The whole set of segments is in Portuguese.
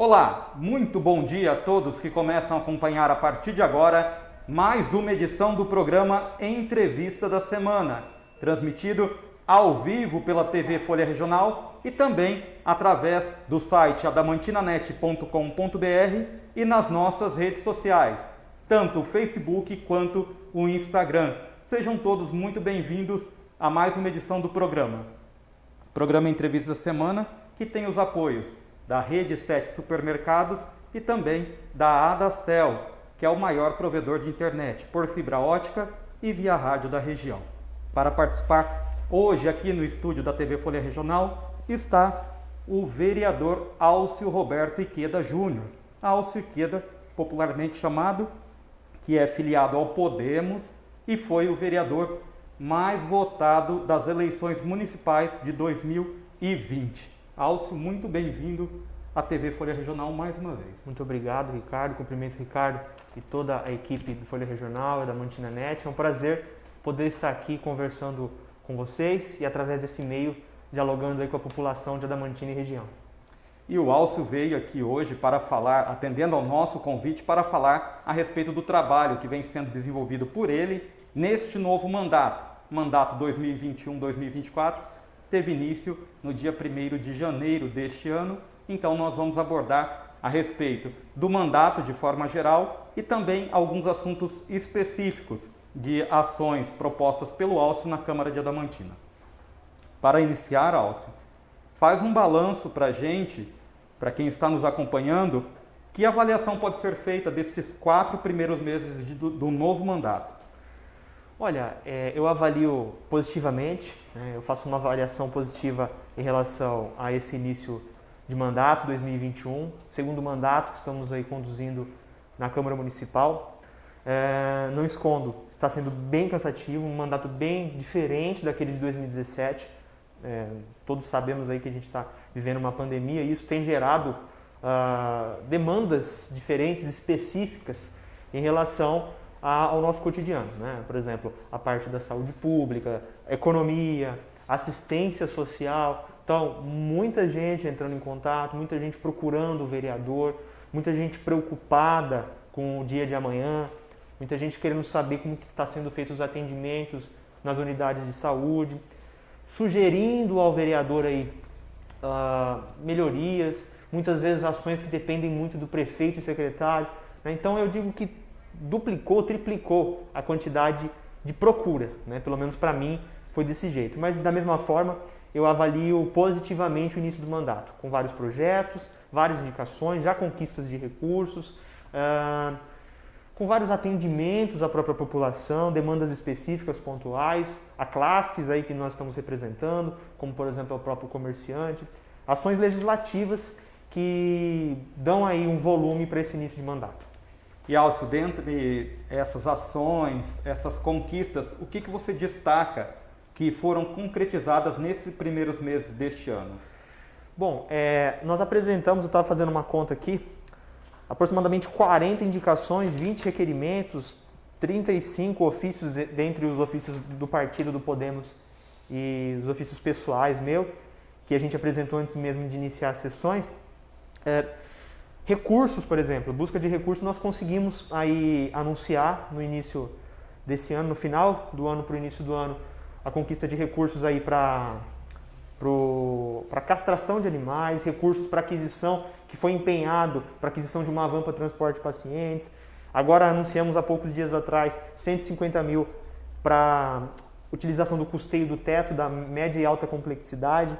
Olá, muito bom dia a todos que começam a acompanhar a partir de agora mais uma edição do programa Entrevista da Semana, transmitido ao vivo pela TV Folha Regional e também através do site adamantinanet.com.br e nas nossas redes sociais, tanto o Facebook quanto o Instagram. Sejam todos muito bem-vindos a mais uma edição do programa. Programa Entrevista da Semana, que tem os apoios da Rede 7 Supermercados e também da Adastel, que é o maior provedor de internet por fibra ótica e via rádio da região. Para participar hoje aqui no estúdio da TV Folha Regional está o vereador Álcio Roberto Iqueda Júnior. Álcio Iqueda, popularmente chamado, que é filiado ao Podemos e foi o vereador mais votado das eleições municipais de 2020. Álcio, muito bem-vindo à TV Folha Regional mais uma vez. Muito obrigado, Ricardo. Cumprimento o Ricardo e toda a equipe do Folha Regional e da Mantinanet. É um prazer poder estar aqui conversando com vocês e, através desse meio, dialogando aí com a população de Adamantina e região. E o Álcio veio aqui hoje para falar, atendendo ao nosso convite, para falar a respeito do trabalho que vem sendo desenvolvido por ele neste novo mandato 2021-2024, teve início no dia 1º de janeiro deste ano. Então nós vamos abordar a respeito do mandato de forma geral e também alguns assuntos específicos de ações propostas pelo Álcio na Câmara de Adamantina. Para iniciar, Álcio, faz um balanço para a gente, para quem está nos acompanhando, que avaliação pode ser feita desses 4 primeiros meses do novo mandato? Olha, eu avalio positivamente, eu faço uma avaliação positiva em relação a esse início de mandato 2021, segundo mandato que estamos aí conduzindo na Câmara Municipal. Não escondo, está sendo bem cansativo, um mandato bem diferente daquele de 2017. Todos sabemos aí que a gente está vivendo uma pandemia e isso tem gerado demandas diferentes, específicas em relação ao nosso cotidiano, né? Por exemplo, a parte da saúde pública, economia, assistência social. Então, muita gente entrando em contato, muita gente procurando o vereador, muita gente preocupada com o dia de amanhã, muita gente querendo saber como que está sendo feitos os atendimentos nas unidades de saúde, sugerindo ao vereador aí melhorias, muitas vezes ações que dependem muito do prefeito e secretário, né? Então, eu digo que duplicou, triplicou a quantidade de procura, né? Pelo menos para mim foi desse jeito. Mas da mesma forma, eu avalio positivamente o início do mandato, com vários projetos, várias indicações, já conquistas de recursos, com vários atendimentos à própria população, demandas específicas, pontuais, a classes aí que nós estamos representando, como por exemplo o próprio comerciante, ações legislativas que dão aí um volume para esse início de mandato. E Álcio, dentro de essas ações, essas conquistas, o que você destaca que foram concretizadas nesses primeiros meses deste ano? Bom, nós apresentamos, eu estava fazendo uma conta aqui, aproximadamente 40 indicações, 20 requerimentos, 35 ofícios, dentre os ofícios do partido do Podemos e os ofícios pessoais que a gente apresentou antes mesmo de iniciar as sessões. Recursos, por exemplo, busca de recursos, nós conseguimos aí anunciar no início desse ano, no final do ano para o início do ano, a conquista de recursos aí para castração de animais, recursos para aquisição, que foi empenhado para aquisição de uma van para transporte de pacientes. Agora anunciamos há poucos dias atrás 150 mil para utilização do custeio do teto da média e alta complexidade.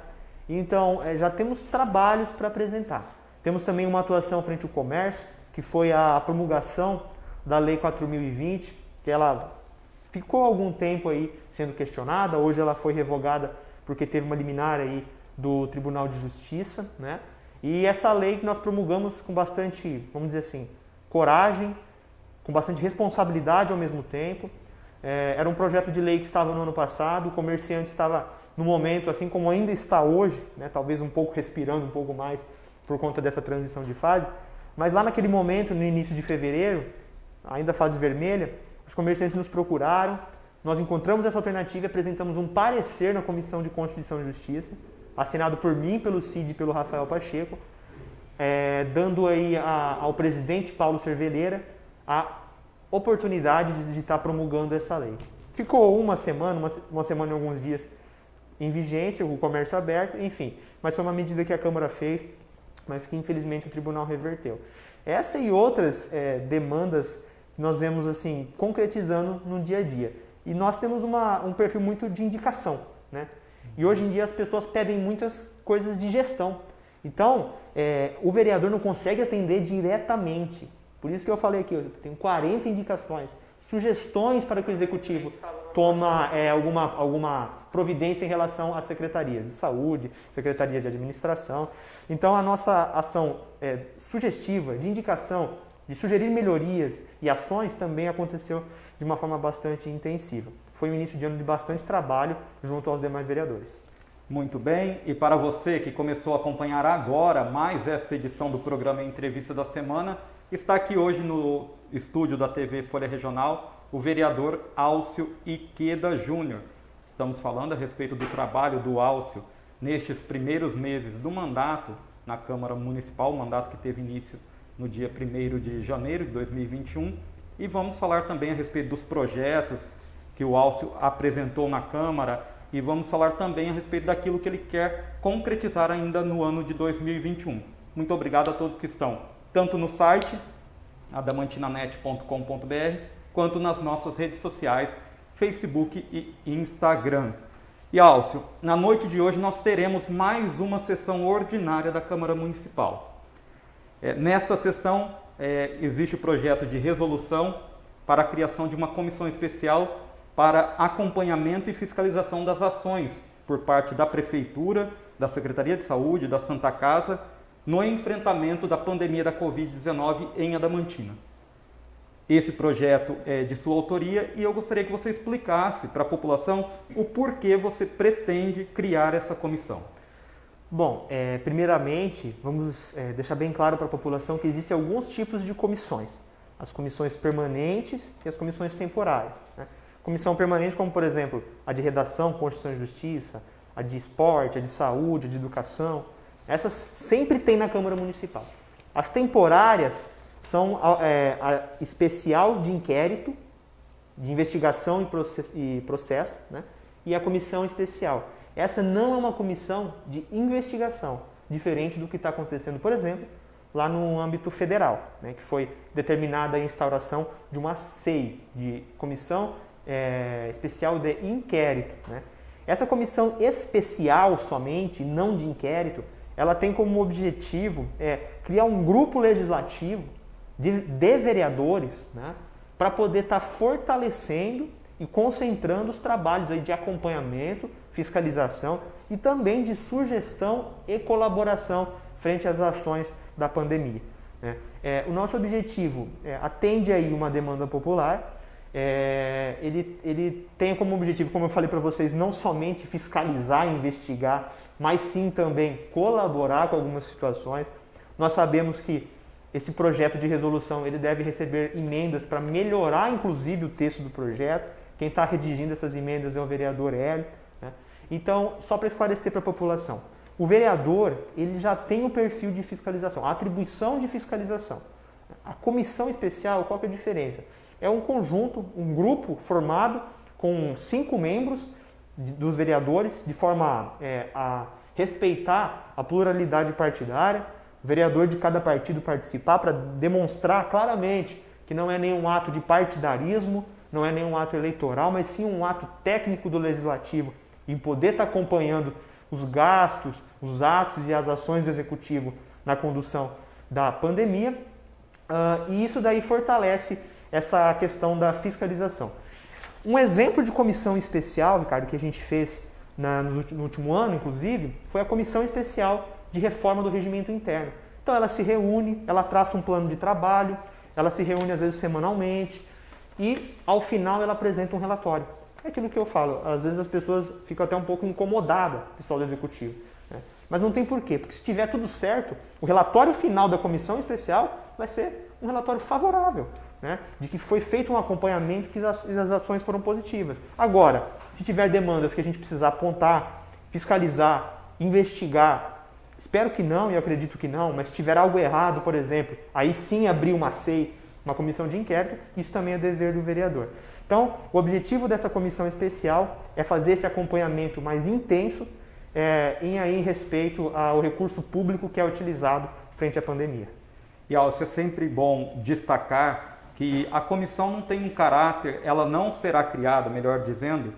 Então, já temos trabalhos para apresentar. Temos também uma atuação frente ao comércio, que foi a promulgação da Lei 4.020, que ela ficou algum tempo aí sendo questionada, hoje ela foi revogada porque teve uma liminar aí do Tribunal de Justiça, né? E essa lei que nós promulgamos com bastante, vamos dizer assim, coragem, com bastante responsabilidade ao mesmo tempo. Era um projeto de lei que estava no ano passado, o comerciante estava no momento, assim como ainda está hoje, né? Talvez um pouco respirando um pouco mais por conta dessa transição de fase, mas lá naquele momento, no início de fevereiro, ainda fase vermelha, os comerciantes nos procuraram, nós encontramos essa alternativa e apresentamos um parecer na Comissão de Constituição e Justiça, assinado por mim, pelo Cid e pelo Rafael Pacheco, dando aí ao presidente Paulo Cerveleira a oportunidade de estar promulgando essa lei. Ficou uma semana e alguns dias em vigência, o comércio aberto, enfim, mas foi uma medida que a Câmara fez, mas que infelizmente o tribunal reverteu. Essa e outras demandas que nós vemos assim concretizando no dia a dia. E nós temos um perfil muito de indicação, né? E hoje em dia as pessoas pedem muitas coisas de gestão. Então, o vereador não consegue atender diretamente. Por isso que eu falei aqui, eu tenho 40 indicações, sugestões para que o executivo toma alguma providência em relação às secretarias de saúde, secretaria de administração. Então, a nossa ação sugestiva, de indicação, de sugerir melhorias e ações também aconteceu de uma forma bastante intensiva. Foi um início de ano de bastante trabalho junto aos demais vereadores. Muito bem, e para você que começou a acompanhar agora mais esta edição do programa Entrevista da Semana, está aqui hoje no estúdio da TV Folha Regional o vereador Álcio Iqueda Júnior. Estamos falando a respeito do trabalho do Álcio nestes primeiros meses do mandato na Câmara Municipal, o mandato que teve início no dia 1º de janeiro de 2021, e vamos falar também a respeito dos projetos que o Álcio apresentou na Câmara e vamos falar também a respeito daquilo que ele quer concretizar ainda no ano de 2021. Muito obrigado a todos que estão tanto no site adamantinanet.com.br quanto nas nossas redes sociais, Facebook e Instagram. E Álcio, na noite de hoje nós teremos mais uma sessão ordinária da Câmara Municipal. Nesta sessão existe o projeto de resolução para a criação de uma comissão especial para acompanhamento e fiscalização das ações por parte da Prefeitura, da Secretaria de Saúde, da Santa Casa, no enfrentamento da pandemia da Covid-19 em Adamantina. Esse projeto é de sua autoria e eu gostaria que você explicasse para a população o porquê você pretende criar essa comissão. Bom, primeiramente, vamos deixar bem claro para a população que existem alguns tipos de comissões. As comissões permanentes e as comissões temporárias, né? Comissão permanente, como por exemplo, a de redação, Constituição e Justiça, a de esporte, a de saúde, a de educação, essas sempre tem na Câmara Municipal. As temporárias são a especial de inquérito, de investigação e processo, né? E a comissão especial. Essa não é uma comissão de investigação, diferente do que está acontecendo, por exemplo, lá no âmbito federal, né? Que foi determinada a instauração de uma CEI, de Comissão Especial de Inquérito, né? Essa comissão especial somente, não de inquérito, ela tem como objetivo criar um grupo legislativo de vereadores, né, para poder estar fortalecendo e concentrando os trabalhos aí de acompanhamento, fiscalização e também de sugestão e colaboração frente às ações da pandemia, né? O nosso objetivo atende aí uma demanda popular. Ele tem como objetivo, como eu falei para vocês, não somente fiscalizar, investigar, mas sim também colaborar com algumas situações. Nós sabemos que esse projeto de resolução ele deve receber emendas para melhorar, inclusive, o texto do projeto. Quem está redigindo essas emendas é o vereador Hélio, né? Então, só para esclarecer para a população, o vereador ele já tem o perfil de fiscalização, a atribuição de fiscalização. A comissão especial, qual que é a diferença? É um conjunto, um grupo formado com 5 membros dos vereadores, de forma a respeitar a pluralidade partidária, o vereador de cada partido participar para demonstrar claramente que não é nenhum ato de partidarismo, não é nenhum ato eleitoral, mas sim um ato técnico do Legislativo, em poder estar acompanhando os gastos, os atos e as ações do Executivo na condução da pandemia, e isso daí fortalece essa questão da fiscalização. Um exemplo de comissão especial, Ricardo, que a gente fez no último ano, inclusive, foi a Comissão Especial de Reforma do Regimento Interno. Então ela se reúne, ela traça um plano de trabalho, ela se reúne às vezes semanalmente e ao final ela apresenta um relatório. É aquilo que eu falo, às vezes as pessoas ficam até um pouco incomodadas, o pessoal do Executivo, né? Mas não tem porquê, porque se tiver tudo certo, o relatório final da Comissão Especial vai ser um relatório favorável, né? De que foi feito um acompanhamento, que as ações foram positivas. Agora, se tiver demandas que a gente precisar apontar, fiscalizar, investigar, Espero que não, e eu acredito que não, mas se tiver algo errado, por exemplo, aí sim abrir uma CEI, uma comissão de inquérito, isso também é dever do vereador. Então, o objetivo dessa comissão especial é fazer esse acompanhamento mais intenso em respeito ao recurso público que é utilizado frente à pandemia. E, Alcio, é sempre bom destacar que a comissão não tem um caráter, ela não será criada, melhor dizendo,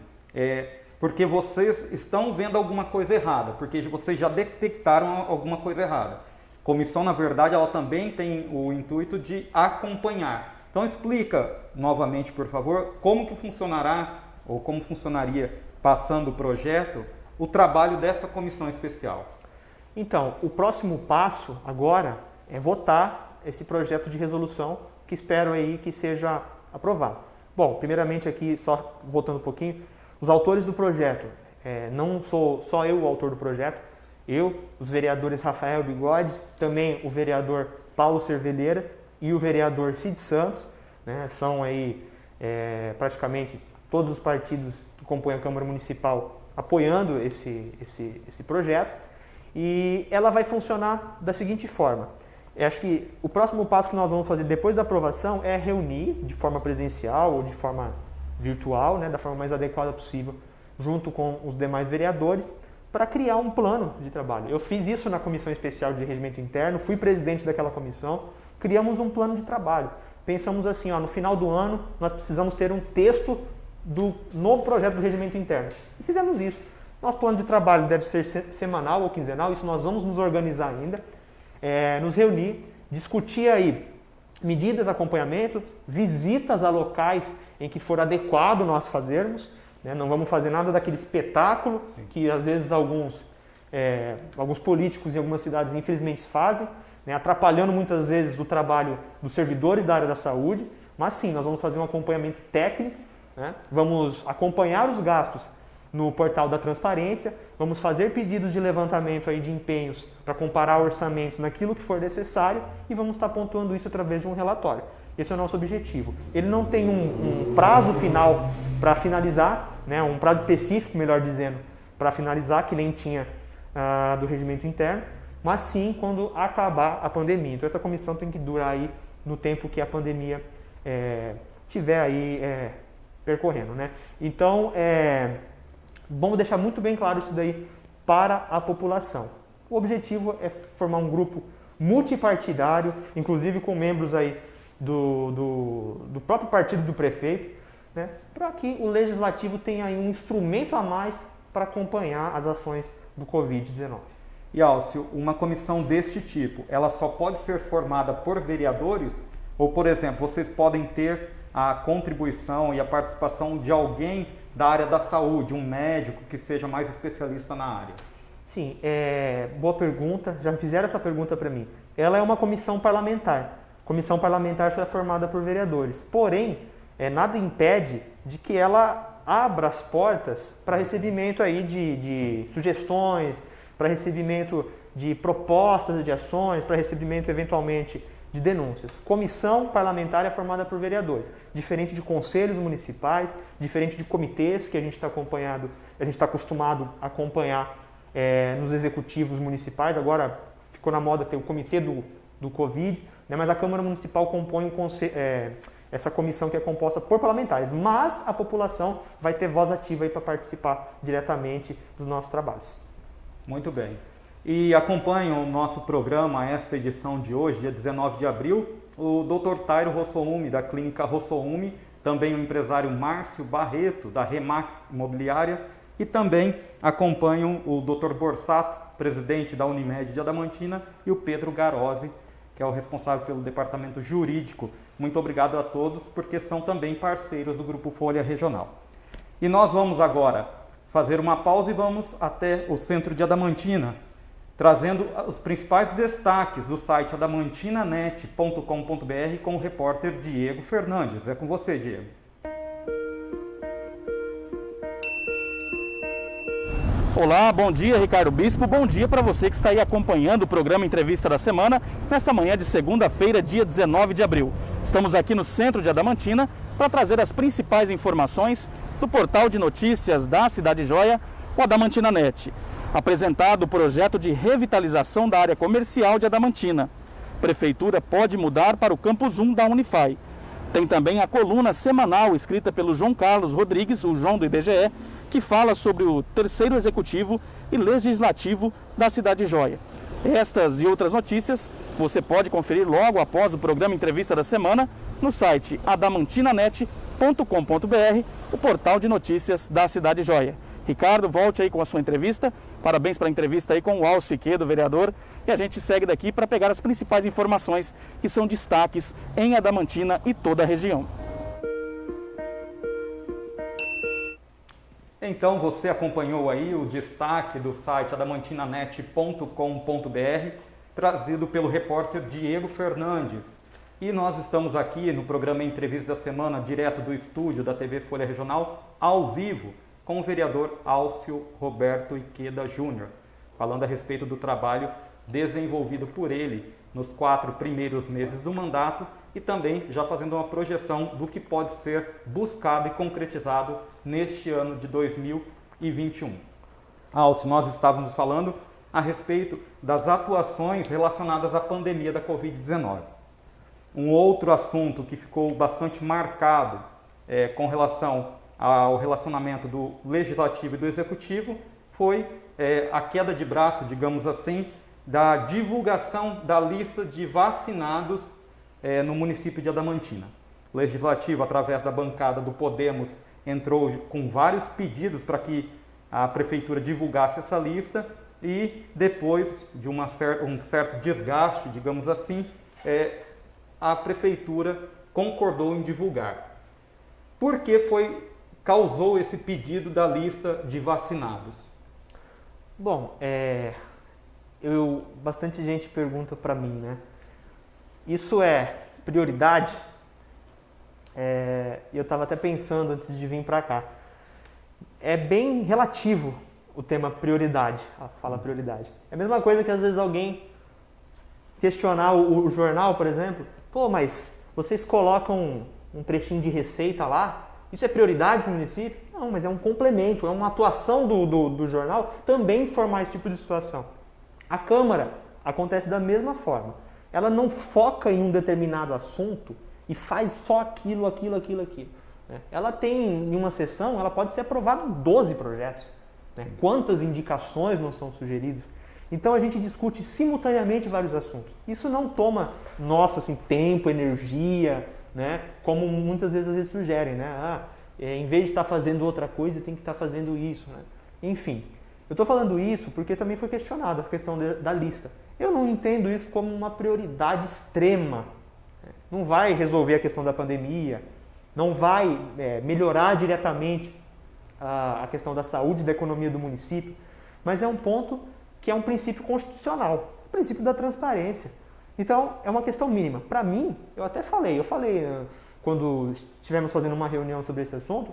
porque vocês estão vendo alguma coisa errada, porque vocês já detectaram alguma coisa errada. A comissão, na verdade, ela também tem o intuito de acompanhar. Então explica novamente, por favor, como que funcionará, ou como funcionaria, passando o projeto, o trabalho dessa comissão especial. Então, o próximo passo agora é votar esse projeto de resolução, que espero aí que seja aprovado. Bom, primeiramente aqui, só voltando um pouquinho, os autores do projeto, não sou só eu o autor do projeto, os vereadores Rafael Bigode, também o vereador Paulo Cerveleira e o vereador Cid Santos, né, são aí praticamente todos os partidos que compõem a Câmara Municipal apoiando esse projeto, e ela vai funcionar da seguinte forma. Acho que o próximo passo que nós vamos fazer depois da aprovação é reunir de forma presencial ou de forma virtual, né, da forma mais adequada possível, junto com os demais vereadores, para criar um plano de trabalho. Eu fiz isso na Comissão Especial de Regimento Interno, fui presidente daquela comissão, criamos um plano de trabalho. Pensamos assim, no final do ano nós precisamos ter um texto do novo projeto do Regimento Interno. E fizemos isso. Nosso plano de trabalho deve ser semanal ou quinzenal, isso nós vamos nos organizar ainda, nos reunir, discutir aí medidas, acompanhamento, visitas a locais em que for adequado nós fazermos, né? Não vamos fazer nada daquele espetáculo que às vezes alguns políticos em algumas cidades infelizmente fazem, né? Atrapalhando muitas vezes o trabalho dos servidores da área da saúde, mas sim, nós vamos fazer um acompanhamento técnico, né? Vamos acompanhar os gastos no portal da transparência, vamos fazer pedidos de levantamento aí de empenhos para comparar orçamentos naquilo que for necessário e vamos estar pontuando isso através de um relatório. Esse é o nosso objetivo. Ele não tem um prazo final para finalizar, né, um prazo específico, melhor dizendo, para finalizar, que nem tinha do regimento interno, mas sim quando acabar a pandemia. Então essa comissão tem que durar aí no tempo que a pandemia estiver aí percorrendo, né? Então, vamos deixar muito bem claro isso daí para a população. O objetivo é formar um grupo multipartidário, inclusive com membros aí do próprio partido do prefeito, né, para que o legislativo tenha aí um instrumento a mais para acompanhar as ações do Covid-19. E, Alcio, uma comissão deste tipo, ela só pode ser formada por vereadores? Ou, por exemplo, vocês podem ter a contribuição e a participação de alguém da área da saúde, um médico que seja mais especialista na área? Sim, boa pergunta. Já fizeram essa pergunta para mim. Ela é uma comissão parlamentar. Comissão parlamentar só é formada por vereadores. Porém, nada impede de que ela abra as portas para recebimento aí de sugestões, para recebimento de propostas de ações, para recebimento eventualmente de denúncias. Comissão parlamentar é formada por vereadores, diferente de conselhos municipais, diferente de comitês que a gente está acostumado a acompanhar nos executivos municipais. Agora ficou na moda ter o comitê do Covid, né, mas a Câmara Municipal compõe essa comissão que é composta por parlamentares, mas a população vai ter voz ativa aí para participar diretamente dos nossos trabalhos. Muito bem. E acompanham o nosso programa, esta edição de hoje, dia 19 de abril, o Dr. Tairo Rossoume, da Clínica Rossoume, também o empresário Márcio Barreto, da Remax Imobiliária, e também acompanham o Dr. Borsato, presidente da Unimed de Adamantina, e o Pedro Garozzi, que é o responsável pelo departamento jurídico. Muito obrigado a todos, porque são também parceiros do Grupo Folha Regional. E nós vamos agora fazer uma pausa e vamos até o centro de Adamantina, trazendo os principais destaques do site adamantinanet.com.br com o repórter Diego Fernandes. É com você, Diego. Olá, bom dia, Ricardo Bispo. Bom dia para você que está aí acompanhando o programa Entrevista da Semana, nesta manhã de segunda-feira, dia 19 de abril. Estamos aqui no centro de Adamantina para trazer as principais informações do portal de notícias da Cidade Joia, o Adamantina Net. Apresentado o projeto de revitalização da área comercial de Adamantina. Prefeitura pode mudar para o Campus 1 da Unify. Tem também a coluna semanal escrita pelo João Carlos Rodrigues, o João do IBGE, que fala sobre o terceiro executivo e legislativo da Cidade Jóia. Estas e outras notícias você pode conferir logo após o programa Entrevista da Semana no site adamantinanet.com.br, o portal de notícias da Cidade Jóia. Ricardo, volte aí com a sua entrevista. Parabéns pela entrevista aí com o Alci Quedo, vereador. E a gente segue daqui para pegar as principais informações que são destaques em Adamantina e toda a região. Então você acompanhou aí o destaque do site adamantinanet.com.br, trazido pelo repórter Diego Fernandes. E nós estamos aqui no programa Entrevista da Semana, direto do estúdio da TV Folha Regional, ao vivo, com o vereador Alcio Roberto Iqueda Júnior, falando a respeito do trabalho desenvolvido por ele nos 4 primeiros meses do mandato e também já fazendo uma projeção do que pode ser buscado e concretizado neste ano de 2021. Alcio, nós estávamos falando a respeito das atuações relacionadas à pandemia da Covid-19. Um outro assunto que ficou bastante marcado com relação ao relacionamento do Legislativo e do Executivo foi a queda de braço, digamos assim, da divulgação da lista de vacinados no município de Adamantina. O Legislativo, através da bancada do Podemos, entrou com vários pedidos para que a Prefeitura divulgasse essa lista e depois de um certo desgaste, digamos assim, a Prefeitura concordou em divulgar. Por que causou esse pedido da lista de vacinados? Bom, bastante gente pergunta para mim, né? Isso é prioridade? Eu estava até pensando antes de vir para cá. É bem relativo o tema prioridade, a fala prioridade. É a mesma coisa que às vezes alguém questionar o jornal, por exemplo. Pô, mas vocês colocam um trechinho de receita lá? Isso é prioridade para o município? Não, mas é um complemento, é uma atuação do jornal também informar esse tipo de situação. A Câmara acontece da mesma forma. Ela não foca em um determinado assunto e faz só aquilo. Né? Ela tem, em uma sessão, ela pode ser aprovado 12 projetos. Né? Quantas indicações não são sugeridas? Então a gente discute simultaneamente vários assuntos. Isso não toma, tempo, energia, né? Como muitas vezes sugerem, né? Em vez de estar fazendo outra coisa, tem que estar fazendo isso, né? Enfim, eu estou falando isso porque também foi questionada a questão da lista. Eu não entendo isso como uma prioridade extrema. Não vai resolver a questão da pandemia, não vai melhorar diretamente a questão da saúde e da economia do município, mas é um ponto que é um princípio constitucional, o princípio da transparência. Então, é uma questão mínima. Para mim, eu falei quando estivemos fazendo uma reunião sobre esse assunto,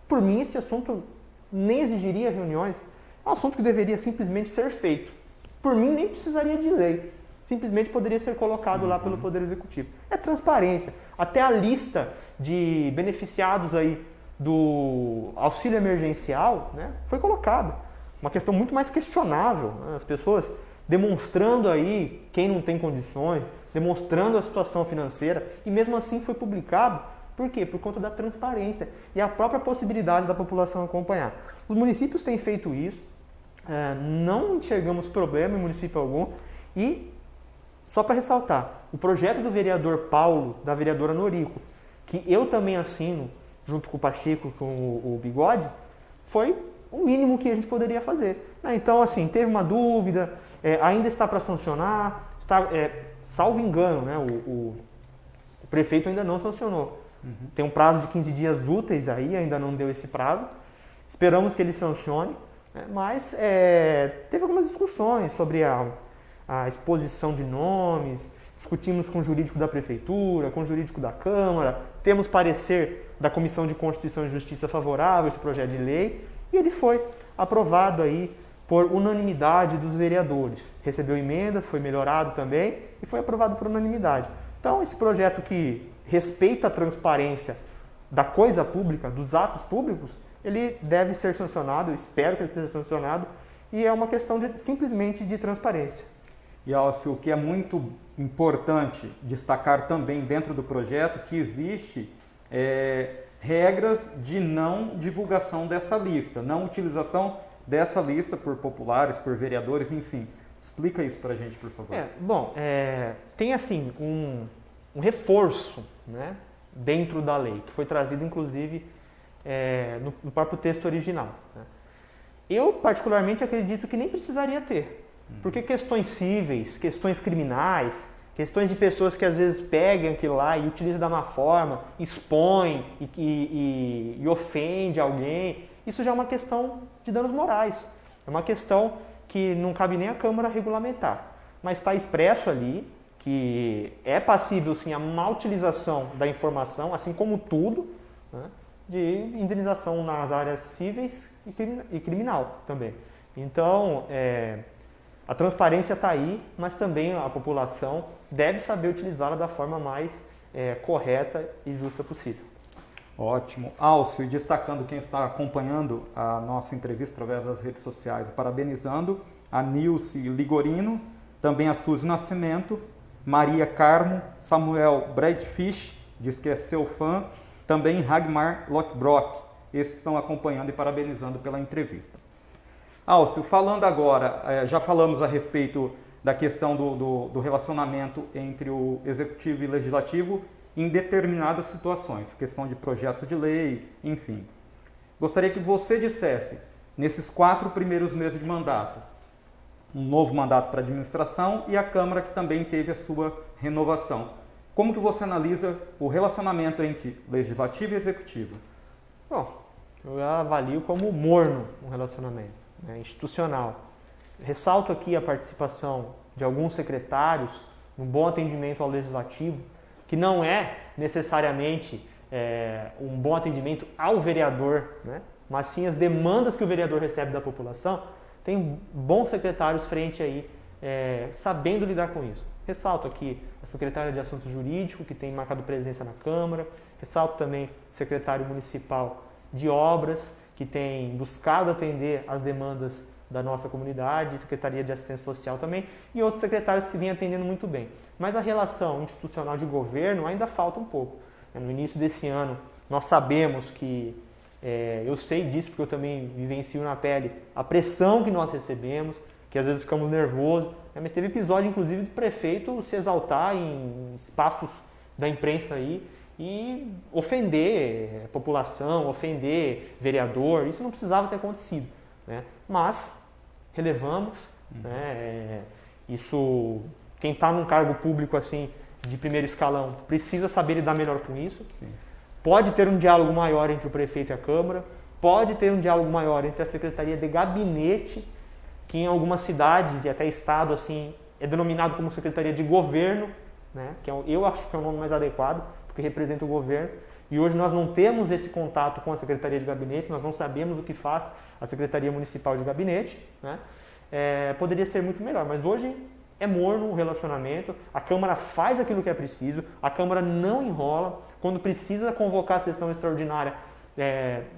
por mim esse assunto nem exigiria reuniões, é um assunto que deveria simplesmente ser feito. Por mim, nem precisaria de lei, simplesmente poderia ser colocado lá pelo Poder Executivo. É transparência. Até a lista de beneficiados aí do auxílio emergencial, né, foi colocada. Uma questão muito mais questionável, né? As pessoas demonstrando aí quem não tem condições, demonstrando a situação financeira, e mesmo assim foi publicado. Por quê? Por conta da transparência e a própria possibilidade da população acompanhar. Os municípios têm feito isso, não enxergamos problema em município algum, e só para ressaltar, o projeto do vereador Paulo, da vereadora Norico, que eu também assino, junto com o Pacheco, com o Bigode, foi o mínimo que a gente poderia fazer. Então, assim, teve uma dúvida, ainda está para sancionar, salvo engano, né, o prefeito ainda não sancionou. Tem um prazo de 15 dias úteis aí, ainda não deu esse prazo. Esperamos que ele sancione, né, mas teve algumas discussões sobre a exposição de nomes, discutimos com o jurídico da prefeitura, com o jurídico da Câmara, temos parecer da Comissão de Constituição e Justiça favorável a esse projeto de lei, e ele foi aprovado aí por unanimidade dos vereadores. Recebeu emendas, foi melhorado também e foi aprovado por unanimidade. Então, esse projeto que respeita a transparência da coisa pública, dos atos públicos, ele deve ser sancionado, eu espero que ele seja sancionado, e é uma questão simplesmente de transparência. E, Alcio, o que é muito importante destacar também dentro do projeto, que existe regras de não divulgação dessa lista, não utilização dessa lista por populares, por vereadores, enfim. Explica isso para a gente, por favor. Tem assim um reforço, né, dentro da lei, que foi trazido inclusive no próprio texto original, né? Eu particularmente acredito que nem precisaria ter, porque questões cíveis, questões criminais, questões de pessoas que às vezes pegam aquilo lá e utilizam da má forma, expõem e ofende alguém, isso já é uma questão de danos morais, é uma questão que não cabe nem a Câmara regulamentar, mas está expresso ali que é passível sim a má utilização da informação, assim como tudo, né, de indenização nas áreas cíveis e criminal também. Então, a transparência está aí, mas também a população deve saber utilizá-la da forma mais correta e justa possível. Ótimo. Alcio, e destacando quem está acompanhando a nossa entrevista através das redes sociais, parabenizando a Nilce Ligorino, também a Suzy Nascimento, Maria Carmo, Samuel Bradfish, diz que é seu fã, também Ragmar Lockbrock, esses estão acompanhando e parabenizando pela entrevista. Alcio, falando agora, já falamos a respeito da questão do relacionamento entre o Executivo e o Legislativo em determinadas situações, questão de projetos de lei, enfim. Gostaria que você dissesse, nesses 4 primeiros meses de mandato, um novo mandato para a administração e a Câmara que também teve a sua renovação. Como que você analisa o relacionamento entre Legislativo e Executivo? Bom, eu avalio como morno um relacionamento, né, institucional. Ressalto aqui a participação de alguns secretários no bom atendimento ao Legislativo, que não é necessariamente um bom atendimento ao vereador, né, mas sim as demandas que o vereador recebe da população. Tem bons secretários frente aí, sabendo lidar com isso. Ressalto aqui a secretária de Assuntos Jurídicos, que tem marcado presença na Câmara. Ressalto também o secretário municipal de Obras, que tem buscado atender as demandas da nossa comunidade, Secretaria de Assistência Social também, e outros secretários que vêm atendendo muito bem. Mas a relação institucional de governo ainda falta um pouco. No início desse ano, nós sabemos que eu sei disso porque eu também vivencio na pele a pressão que nós recebemos, que às vezes ficamos nervosos, mas teve episódio inclusive do prefeito se exaltar em espaços da imprensa aí e ofender a população, ofender vereador, isso não precisava ter acontecido, né? Mas relevamos, né? Isso, quem está num cargo público assim de primeiro escalão precisa saber lidar melhor com isso. Sim. Pode ter um diálogo maior entre o prefeito e a Câmara, pode ter um diálogo maior entre a Secretaria de Gabinete, que em algumas cidades e até estado assim é denominado como Secretaria de Governo, né? Que eu acho que é o nome mais adequado, porque representa o governo. E hoje nós não temos esse contato com a Secretaria de Gabinete, nós não sabemos o que faz a Secretaria Municipal de Gabinete, né? Poderia ser muito melhor, mas hoje é morno o relacionamento, a Câmara faz aquilo que é preciso, a Câmara não enrola, quando precisa convocar a sessão extraordinária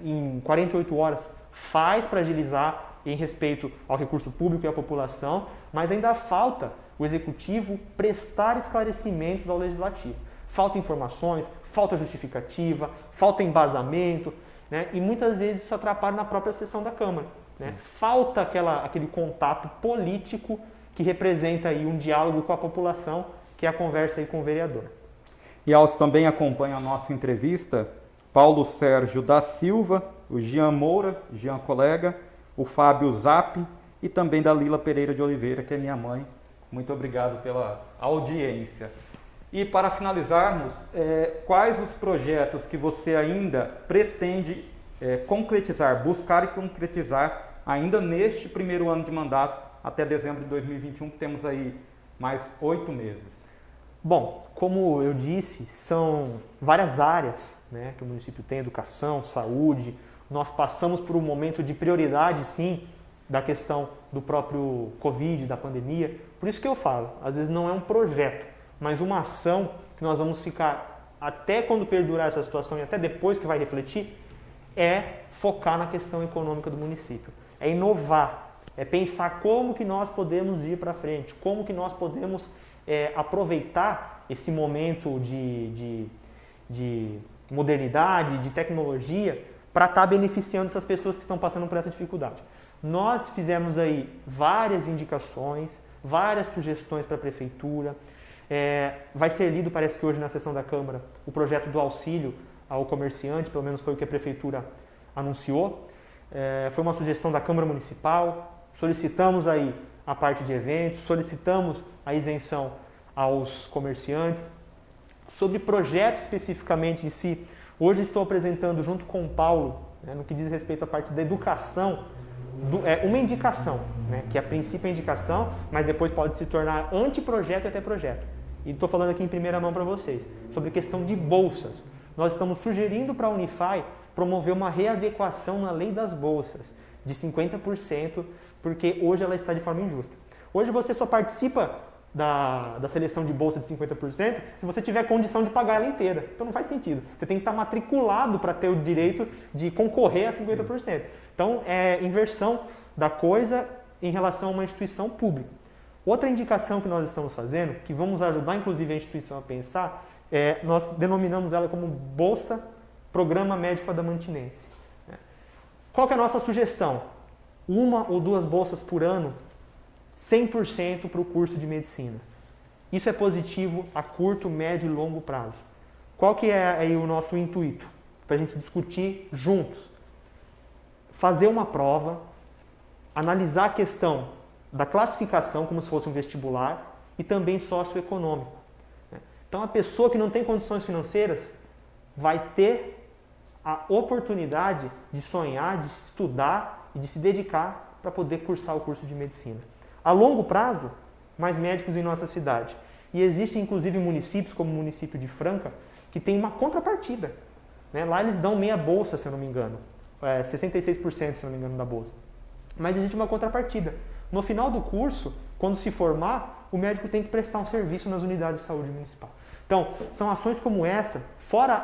em 48 horas, faz para agilizar em respeito ao recurso público e à população, mas ainda falta o Executivo prestar esclarecimentos ao Legislativo. Falta informações, falta justificativa, falta embasamento, né? E muitas vezes isso atrapalha na própria sessão da Câmara, né? Falta aquele contato político que representa aí um diálogo com a população, que é a conversa aí com o vereador. E Alcio também acompanha a nossa entrevista, Paulo Sérgio da Silva, o Jean Moura, Jean colega, o Fábio Zap e também da Lila Pereira de Oliveira, que é minha mãe. Muito obrigado pela audiência. E para finalizarmos, quais os projetos que você ainda pretende concretizar, buscar e concretizar ainda neste primeiro ano de mandato, até dezembro de 2021, que temos aí mais 8 meses? Bom, como eu disse, são várias áreas, né, que o município tem: educação, saúde. Nós passamos por um momento de prioridade, sim, da questão do próprio Covid, da pandemia. Por isso que eu falo, às vezes não é um projeto, mas uma ação que nós vamos ficar até quando perdurar essa situação e até depois que vai refletir, é focar na questão econômica do município. É inovar, É pensar como que nós podemos ir para frente, como que nós podemos aproveitar esse momento de modernidade, de tecnologia, para estar beneficiando essas pessoas que estão passando por essa dificuldade. Nós fizemos aí várias indicações, várias sugestões para a Prefeitura. Vai ser lido, parece que hoje na sessão da Câmara, o projeto do auxílio ao comerciante, pelo menos foi o que a Prefeitura anunciou. Foi uma sugestão da Câmara Municipal, solicitamos aí a parte de eventos, solicitamos a isenção aos comerciantes. Sobre projetos especificamente em si, hoje estou apresentando junto com o Paulo, no que diz respeito à parte da educação, uma indicação, que a princípio é indicação, mas depois pode se tornar anteprojeto e até projeto. E estou falando aqui em primeira mão para vocês, sobre questão de bolsas. Nós estamos sugerindo para a Unify promover uma readequação na lei das bolsas, de 50%, porque hoje ela está de forma injusta. Hoje você só participa da seleção de bolsa de 50% se você tiver condição de pagar ela inteira. Então não faz sentido. Você tem que estar matriculado para ter o direito de concorrer a 50%. Então é inversão da coisa em relação a uma instituição pública. Outra indicação que nós estamos fazendo, que vamos ajudar inclusive a instituição a pensar, nós denominamos ela como Bolsa Programa Médico Adamantinense. Qual que é a nossa sugestão? 1 ou 2 bolsas por ano, 100% para o curso de medicina. Isso é positivo a curto, médio e longo prazo. Qual que é aí o nosso intuito? Para a gente discutir juntos. Fazer uma prova, analisar a questão da classificação como se fosse um vestibular e também socioeconômico. Então a pessoa que não tem condições financeiras vai ter a oportunidade de sonhar, de estudar e de se dedicar para poder cursar o curso de medicina. A longo prazo, mais médicos em nossa cidade. E existem inclusive municípios, como o município de Franca, que tem uma contrapartida. Lá eles dão meia bolsa, se eu não me engano. 66%, se eu não me engano, da bolsa. Mas existe uma contrapartida. No final do curso, quando se formar, o médico tem que prestar um serviço nas unidades de saúde municipal. Então, são ações como essa, fora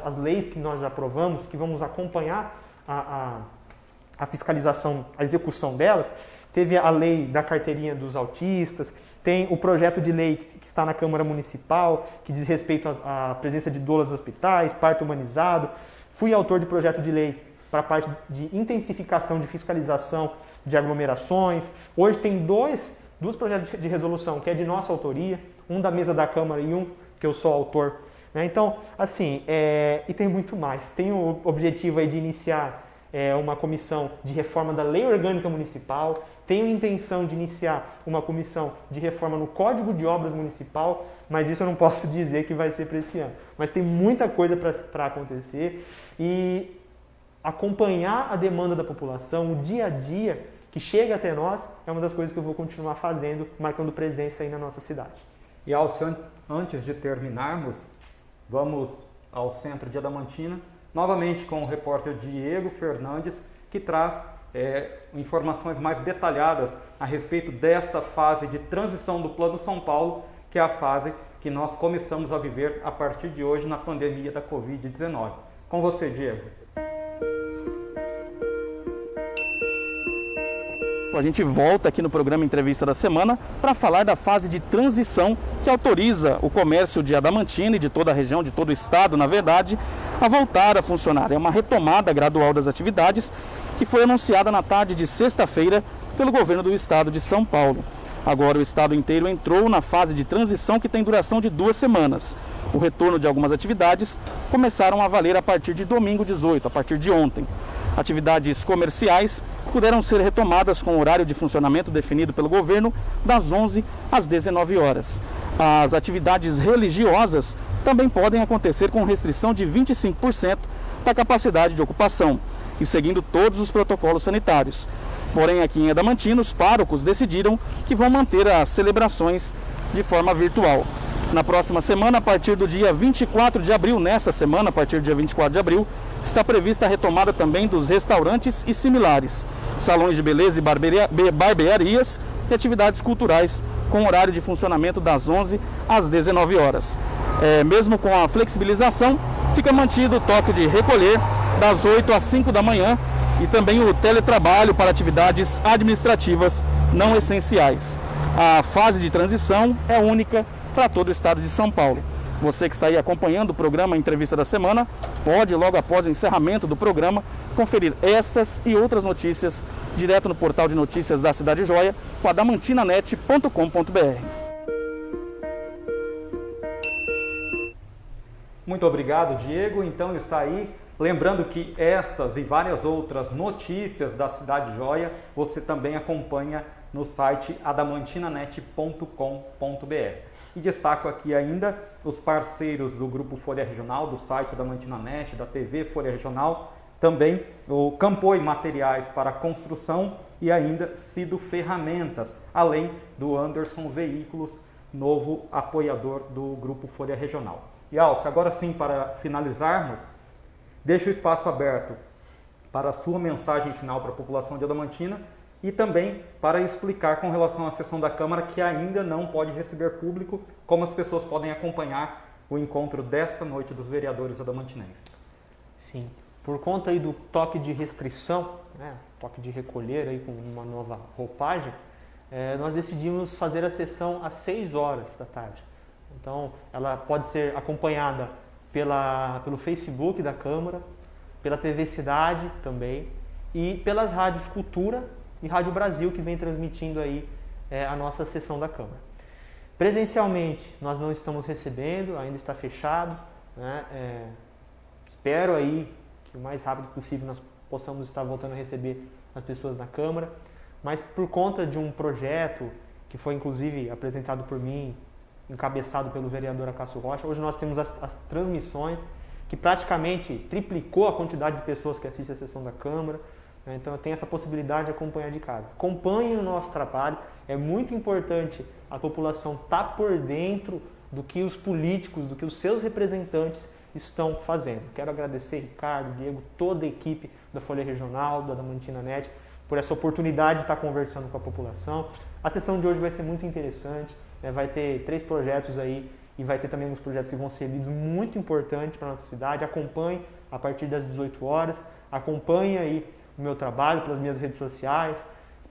as leis que nós já aprovamos, que vamos acompanhar a fiscalização, a execução delas. Teve a lei da carteirinha dos autistas, tem o projeto de lei que está na Câmara Municipal, que diz respeito à presença de doulas nos hospitais, parto humanizado. Fui autor de projeto de lei para a parte de intensificação de fiscalização de aglomerações. Hoje tem dois projetos de resolução, que é de nossa autoria, um da mesa da Câmara e um que eu sou autor. Então, assim, e tem muito mais. Tem o objetivo aí de iniciar uma comissão de reforma da Lei Orgânica Municipal, tenho intenção de iniciar uma comissão de reforma no Código de Obras Municipal, mas isso eu não posso dizer que vai ser para esse ano. Mas tem muita coisa para acontecer e acompanhar a demanda da população, o dia a dia que chega até nós, é uma das coisas que eu vou continuar fazendo, marcando presença aí na nossa cidade. E Alcio, antes de terminarmos, vamos ao centro de Adamantina, novamente com o repórter Diego Fernandes, que traz informações mais detalhadas a respeito desta fase de transição do Plano São Paulo, que é a fase que nós começamos a viver a partir de hoje na pandemia da Covid-19. Com você, Diego. A gente volta aqui no programa Entrevista da Semana para falar da fase de transição que autoriza o comércio de Adamantina e de toda a região, de todo o estado, na verdade, a voltar a funcionar. É uma retomada gradual das atividades que foi anunciada na tarde de sexta-feira pelo governo do estado de São Paulo. Agora o estado inteiro entrou na fase de transição que tem duração de 2 semanas. O retorno de algumas atividades começaram a valer a partir de domingo 18, a partir de ontem. Atividades comerciais puderam ser retomadas com o horário de funcionamento definido pelo governo das 11 às 19 horas. As atividades religiosas também podem acontecer com restrição de 25% da capacidade de ocupação e seguindo todos os protocolos sanitários. Porém, aqui em Adamantina, os párocos decidiram que vão manter as celebrações de forma virtual. Na próxima semana, a partir do dia 24 de abril, nesta semana, a partir do dia 24 de abril, está prevista a retomada também dos restaurantes e similares, salões de beleza e barbearias e atividades culturais com horário de funcionamento das 11 às 19 horas. Mesmo com a flexibilização, fica mantido o toque de recolher das 8 às 5 da manhã e também o teletrabalho para atividades administrativas não essenciais. A fase de transição é única para todo o estado de São Paulo. Você que está aí acompanhando o programa Entrevista da Semana, pode, logo após o encerramento do programa, conferir essas e outras notícias direto no portal de notícias da Cidade Joia, com adamantinanet.com.br. Muito obrigado, Diego. Então está aí. Lembrando que estas e várias outras notícias da Cidade Joia você também acompanha no site adamantinanet.com.br. E destaco aqui ainda os parceiros do Grupo Folha Regional, do site Adamantina Net, da TV Folha Regional, também o Campoi Materiais para Construção e ainda Cido Ferramentas, além do Anderson Veículos, novo apoiador do Grupo Folha Regional. E Alcio, agora sim, para finalizarmos, deixo o espaço aberto para a sua mensagem final para a população de Adamantina e também para explicar com relação à sessão da Câmara que ainda não pode receber público, como as pessoas podem acompanhar o encontro desta noite dos vereadores adamantinenses. Sim, por conta aí do toque de restrição, né, toque de recolher aí com uma nova roupagem, nós decidimos fazer a sessão às 6 horas da tarde. Então, ela pode ser acompanhada pelo Facebook da Câmara, pela TV Cidade também e pelas rádios Cultura e Rádio Brasil, que vem transmitindo aí a nossa sessão da Câmara. Presencialmente, nós não estamos recebendo, ainda está fechado, né? Espero aí que o mais rápido possível nós possamos estar voltando a receber as pessoas na Câmara, mas por conta de um projeto que foi inclusive apresentado por mim, encabeçado pelo vereador Acácio Rocha, hoje nós temos as transmissões que praticamente triplicou a quantidade de pessoas que assistem a sessão da Câmara. Então eu tenho essa possibilidade de acompanhar de casa. Acompanhe o nosso trabalho, é muito importante a população estar por dentro do que os políticos, do que os seus representantes estão fazendo. Quero agradecer Ricardo, Diego, toda a equipe da Folha Regional, da Adamantina Net, por essa oportunidade de estar conversando com a população. A sessão de hoje vai ser muito interessante, né? Vai ter 3 projetos aí e vai ter também alguns projetos que vão ser lidos muito importantes para a nossa cidade. Acompanhe a partir das 18 horas, acompanhe aí o meu trabalho pelas minhas redes sociais,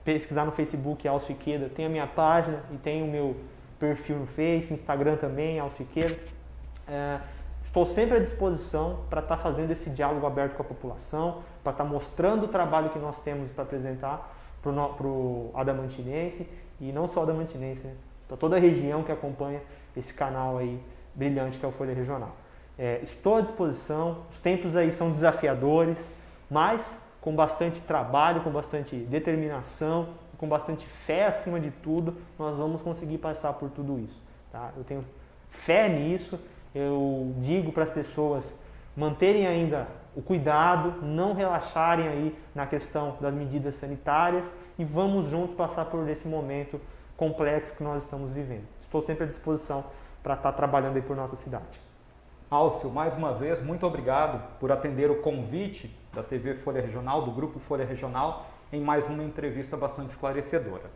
pesquisar no Facebook Alcio Iqueda, tem a minha página e tem o meu perfil no Face, Instagram também, Alcio Iqueda. Estou sempre à disposição para estar fazendo esse diálogo aberto com a população, para estar mostrando o trabalho que nós temos para apresentar para o adamantinense e não só o adamantinense, né? Para toda a região que acompanha esse canal aí brilhante que é o Folha Regional. Estou à disposição, os tempos aí são desafiadores, mas com bastante trabalho, com bastante determinação, com bastante fé acima de tudo, nós vamos conseguir passar por tudo isso. Tá? Eu tenho fé nisso, eu digo para as pessoas manterem ainda o cuidado, não relaxarem aí na questão das medidas sanitárias e vamos juntos passar por esse momento complexo que nós estamos vivendo. Estou sempre à disposição para estar trabalhando aí por nossa cidade. Alcio, mais uma vez, muito obrigado por atender o convite da TV Folha Regional, do Grupo Folha Regional, em mais uma entrevista bastante esclarecedora.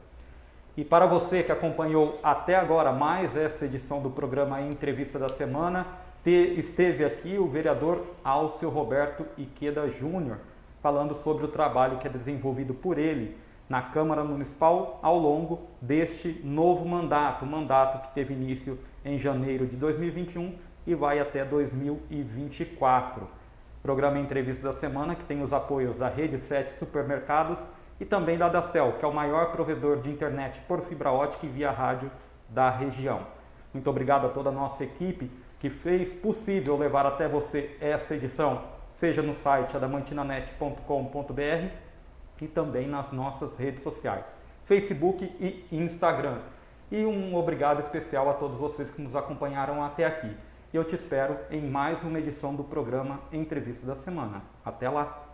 E para você que acompanhou até agora mais esta edição do programa Entrevista da Semana, esteve aqui o vereador Alcio Roberto Iqueda Júnior, falando sobre o trabalho que é desenvolvido por ele na Câmara Municipal ao longo deste novo mandato, mandato que teve início em janeiro de 2021 e vai até 2024. Programa Entrevista da Semana que tem os apoios da Rede 7 Supermercados e também da Adastel, que é o maior provedor de internet por fibra ótica e via rádio da região. Muito obrigado a toda a nossa equipe que fez possível levar até você esta edição, seja no site adamantinanet.com.br e também nas nossas redes sociais, Facebook e Instagram. E um obrigado especial a todos vocês que nos acompanharam até aqui. Eu te espero em mais uma edição do programa Entrevista da Semana. Até lá!